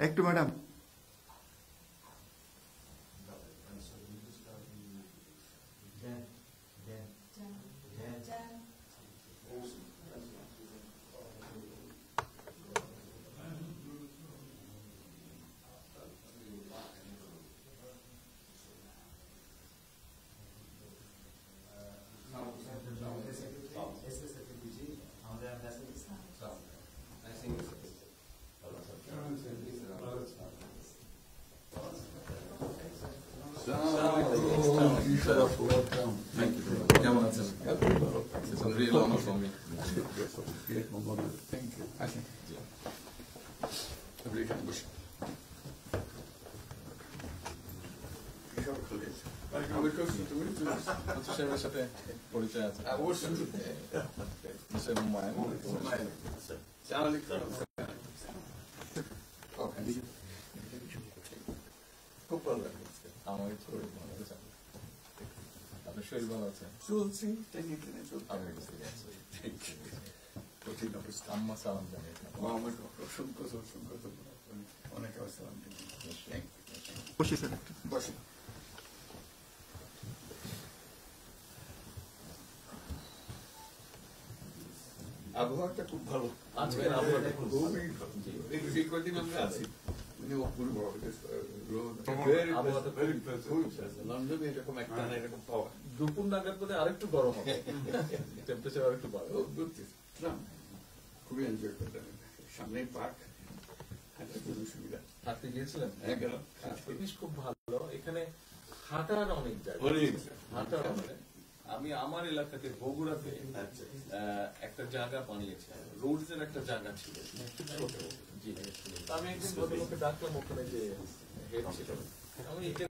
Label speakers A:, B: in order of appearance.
A: একটু ম্যাডাম
B: কেমন আছেন? Real honour for me.
C: Thank you. আসেন এখানে বসে
B: সাহেবের সাথে পরিচয় আছে
C: অবশ্যই। খুব ভালো লাগে।
B: আমার শরীর ভালো আছে। আপনার শরীর ভালো আছে?
C: চলছি টেনে টেনে চলতে
B: আমি
C: কঠিন অবস্থা।
B: আম্মা সালাম জানাই।
C: আমাকে অসংখ্য অসংখ্য অনেক আসসালাম।
A: বসে স্যার
C: বসে আবহাওয়াটা খুব ভালো।
B: আজকের আবহাওয়াটা খুব ভালো।
C: এই কদিন আমরা আছি লন্ডনে এরকম একটা এরকম পাওয়া
B: দুপুর নাগাদ বোধহয় আরেকটু গরম হবে, টেম্পারেচার আরেকটু বাড়বে।
C: খুবই এনজয় করলাম। সামনে পার্ক, হাঁটার জন্য সুবিধা।
B: হাঁটতে গিয়েছিলেন?
C: গেলাম।
B: জিনিস খুব ভালো, এখানে হাঁটার অনেক জায়গা। হাঁটার অনেক। আমি আমার এলাকাতে বগুড়াতে একটা জায়গা বানিয়েছি, রোডস এর একটা জায়গা ছিল জি। আমি একদিন ভদ্রলোককে ডাকলাম, ওখানে যে হেড ছিল, আমি